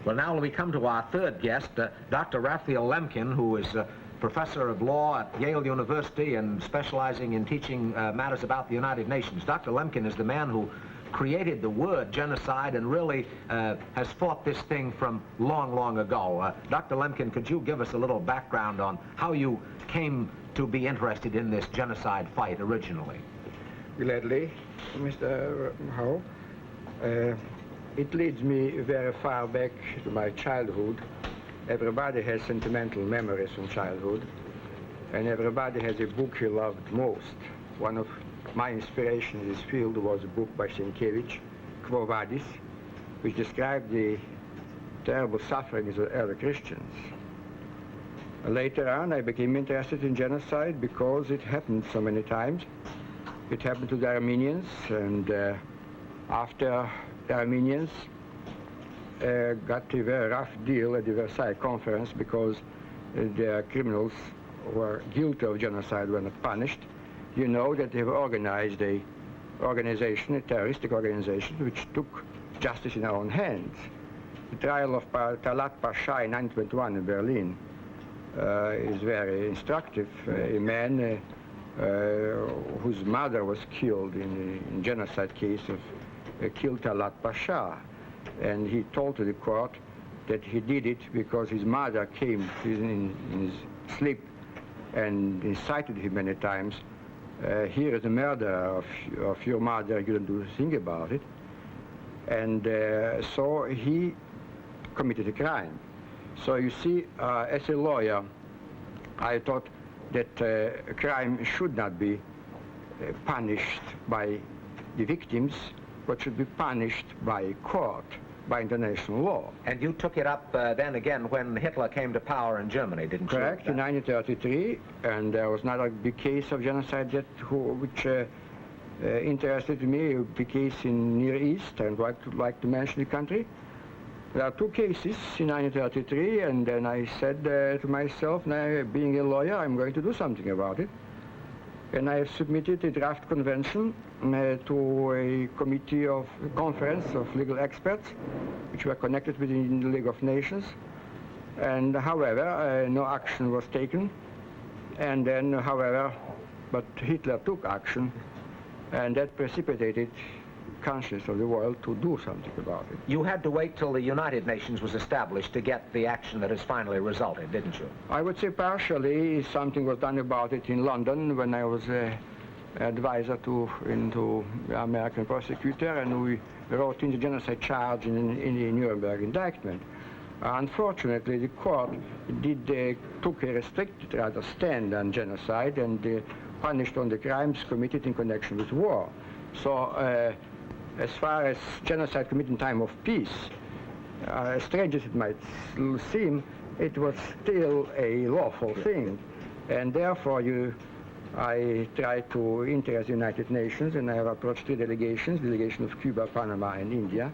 Well, now we come to our third guest, Dr. Raphael Lemkin, who is professor of law at Yale University and specializing in teaching matters about the United Nations. Dr. Lemkin is the man who created the word genocide and really has fought this thing from long, long ago. Dr. Lemkin, could you give us a little background on how you came to be interested in this genocide fight originally? Gladly, Mr. Howe. It leads me very far back to my childhood. Everybody has sentimental memories from childhood, and everybody has a book he loved most. One of my inspirations in this field was a book by Sienkiewicz, Quo Vadis, which described the terrible sufferings of early Christians. Later on, I became interested in genocide because it happened so many times. It happened to the Armenians, and after the Armenians got a very rough deal at the Versailles Conference because the criminals who were guilty of genocide were not punished. You know that they have organized a terroristic organization, which took justice in their own hands. The trial of Talat Pasha in 1921 in Berlin is very instructive. A man whose mother was killed in a genocide case of killed Talat Pasha, and he told to the court that he did it because his mother came in his sleep and incited him many times. Here is the murder of your mother, you don't do a thing about it. And so he committed a crime. So you see, as a lawyer, I thought that a crime should not be punished by the victims, but should be punished by court, by international law. And you took it up then again when Hitler came to power in Germany, didn't you? Correct, in 1933, and there was another big case of genocide that which interested me, a big case in Near East, and I'd like to mention the country. There are two cases in 1933, and then I said to myself, now being a lawyer, I'm going to do something about it. And I submitted a draft convention to a conference of legal experts, which were connected with the League of Nations. And however, no action was taken. And then, however, but Hitler took action, and that precipitated conscience of the world to do something about it. You had to wait till the United Nations was established to get the action that has finally resulted, didn't you? I would say partially something was done about it in London when I was advisor into the American prosecutor, and we wrote in the genocide charge in the Nuremberg indictment. Unfortunately, the court took a restricted rather stand on genocide and punished on the crimes committed in connection with war. So as far as genocide committed in time of peace, strange as it might seem, it was still a lawful thing. And therefore I tried to interest the United Nations, and I have approached three delegations, delegation of Cuba, Panama, and India,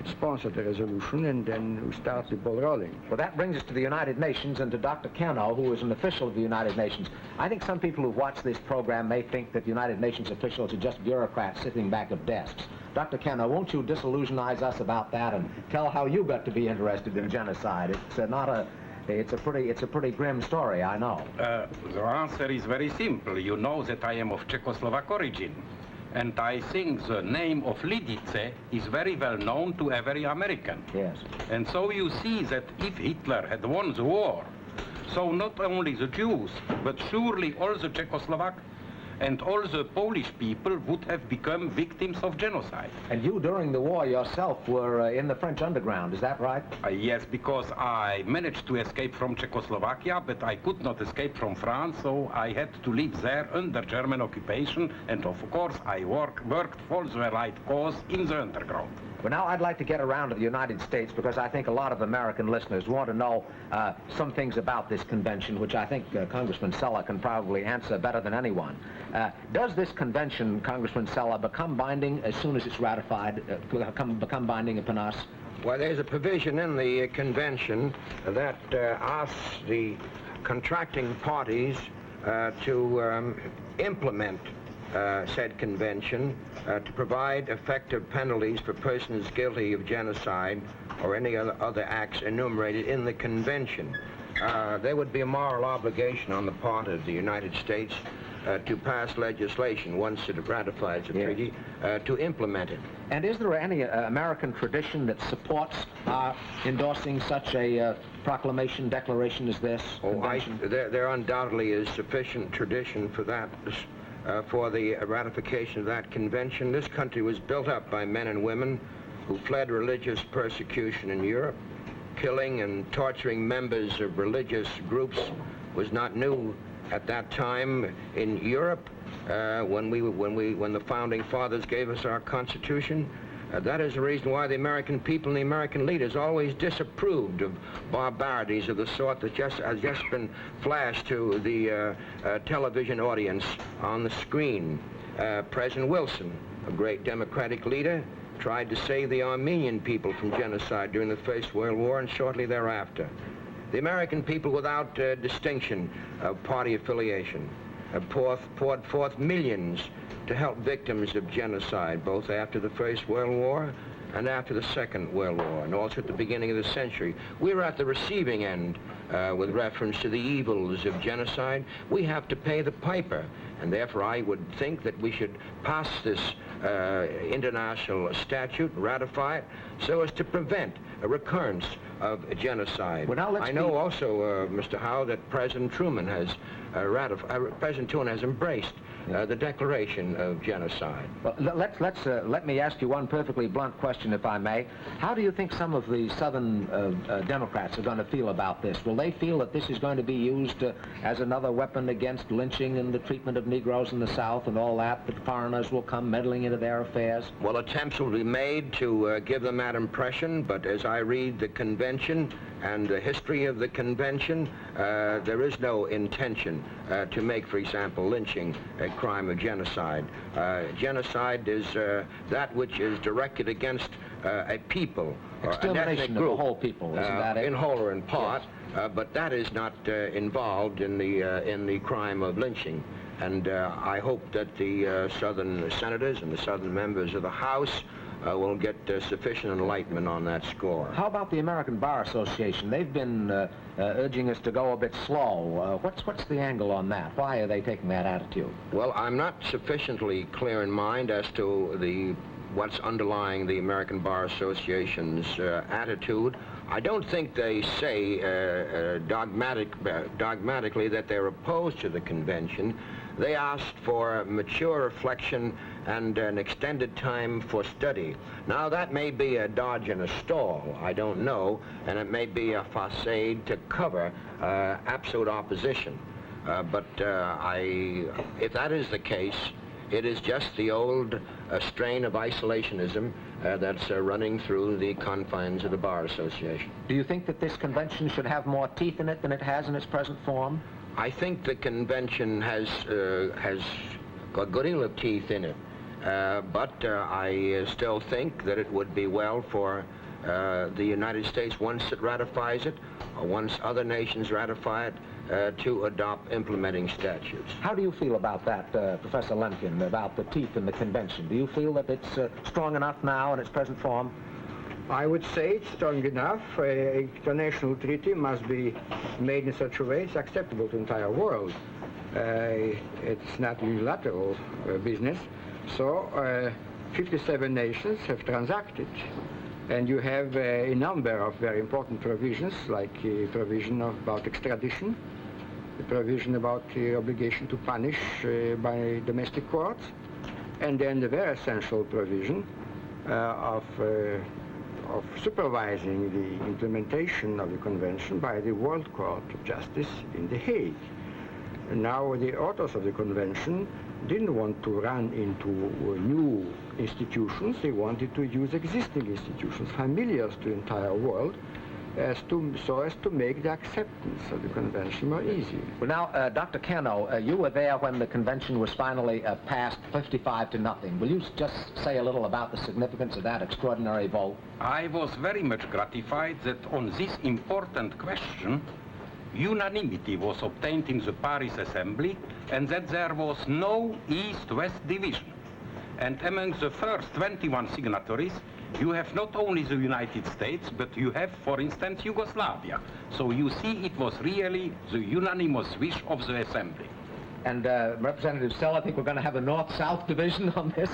sponsored the resolution, and then we started the ball rolling. Well, that brings us to the United Nations and to Dr. Cano, who is an official of the United Nations. I think some people who've watched this program may think that the United Nations officials are just bureaucrats sitting back at desks. Dr. Cano, won't you disillusionize us about that and tell how you got to be interested in genocide? It's a pretty grim story, I know. The answer is very simple. You know that I am of Czechoslovak origin. And I think the name of Lidice is very well known to every American. Yes. And so you see that if Hitler had won the war, so not only the Jews, but surely all the Czechoslovak and all the Polish people would have become victims of genocide. And you, during the war yourself, were in the French underground, is that right? Yes, because I managed to escape from Czechoslovakia, but I could not escape from France, so I had to live there under German occupation, and of course I worked for the right cause in the underground. Well, now I'd like to get around to the United States because I think a lot of American listeners want to know some things about this convention, which I think Congressman Sella can probably answer better than anyone. Does this convention, Congressman Sella, become binding as soon as it's ratified, become binding upon us? Well, there's a provision in the convention that asks the contracting parties to implement said convention to provide effective penalties for persons guilty of genocide or any other acts enumerated in the convention. There would be a moral obligation on the part of the United States to pass legislation once it ratifies the treaty to implement it. And is there any American tradition that supports endorsing such a proclamation, declaration as this? There undoubtedly is sufficient tradition for that, for the ratification of that convention. This country was built up by men and women who fled religious persecution in Europe. Killing and torturing members of religious groups was not new at that time in Europe. When the founding fathers gave us our Constitution, that is the reason why the American people and the American leaders always disapproved of barbarities of the sort that has just been flashed to the television audience on the screen. President Wilson, a great Democratic leader, tried to save the Armenian people from genocide during the First World War and shortly thereafter. The American people, without distinction of party affiliation, poured forth millions to help victims of genocide, both after the First World War and after the Second World War, and also at the beginning of the century. We were at the receiving end with reference to the evils of genocide. We have to pay the piper, and therefore I would think that we should pass this international statute, ratify it, so as to prevent a recurrence of genocide. Well, I know also, Mr. Howe, that President Truman has embraced the declaration of genocide. Well, let me ask you one perfectly blunt question, if I may. How do you think some of the Southern Democrats are going to feel about this? Will they feel that this is going to be used as another weapon against lynching and the treatment of Negroes in the South and all that foreigners will come meddling into their affairs? Well, attempts will be made to give them that impression, but as I read the convention and the history of the convention, there is no intention to make, for example, lynching a crime of genocide. Genocide is that which is directed against a people or an ethnic group. Of the whole people, isn't that it? In whole or in part, yes. But that is not involved in the crime of lynching. And I hope that the Southern senators and the Southern members of the House will get sufficient enlightenment on that score. How about the American Bar Association? They've been urging us to go a bit slow. What's the angle on that? Why are they taking that attitude? Well, I'm not sufficiently clear in mind as to what's underlying the American Bar Association's attitude. I don't think they say dogmatically that they're opposed to the convention. They asked for mature reflection and an extended time for study. Now, that may be a dodge and a stall, I don't know, and it may be a facade to cover absolute opposition. But if that is the case, it is just the old strain of isolationism that's running through the confines of the Bar Association. Do you think that this convention should have more teeth in it than it has in its present form? I think the convention has got a good deal of teeth in it, but I still think that it would be well for the United States, once it ratifies it, or once other nations ratify it, to adopt implementing statutes. How do you feel about that, Professor Lemkin, about the teeth in the convention? Do you feel that it's strong enough now in its present form? I would say it's strong enough. An international treaty must be made in such a way it's acceptable to the entire world. It's not unilateral business. So 57 nations have transacted. And you have a number of very important provisions, like a provision about extradition, a provision about the obligation to punish by domestic courts, and then the very essential provision of supervising the implementation of the convention by the World Court of Justice in The Hague. And now the authors of the convention didn't want to run into new institutions. They wanted to use existing institutions, familiar to the entire world, so as to make the acceptance of the convention more easy. Well, now, Dr. Cano, you were there when the convention was finally passed 55-0. Will you just say a little about the significance of that extraordinary vote? I was very much gratified that on this important question, unanimity was obtained in the Paris Assembly, and that there was no East-West division. And among the first 21 signatories, You have not only the United States, but you have, for instance, Yugoslavia. So you see, it was really the unanimous wish of the Assembly. And Representative Sell, I think we're going to have a North-South division on this.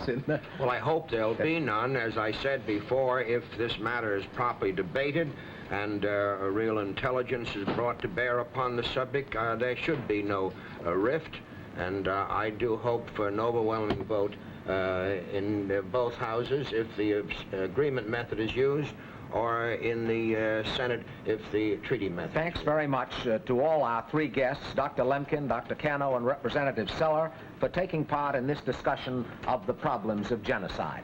Well, I hope there'll be none. As I said before, if this matter is properly debated and a real intelligence is brought to bear upon the subject, there should be no rift. And I do hope for an overwhelming vote in both houses if the agreement method is used, or in the Senate if the treaty method. Thanks very much to all our three guests, Dr. Lemkin, Dr. Cano, and Representative Seller, for taking part in this discussion of the problems of genocide.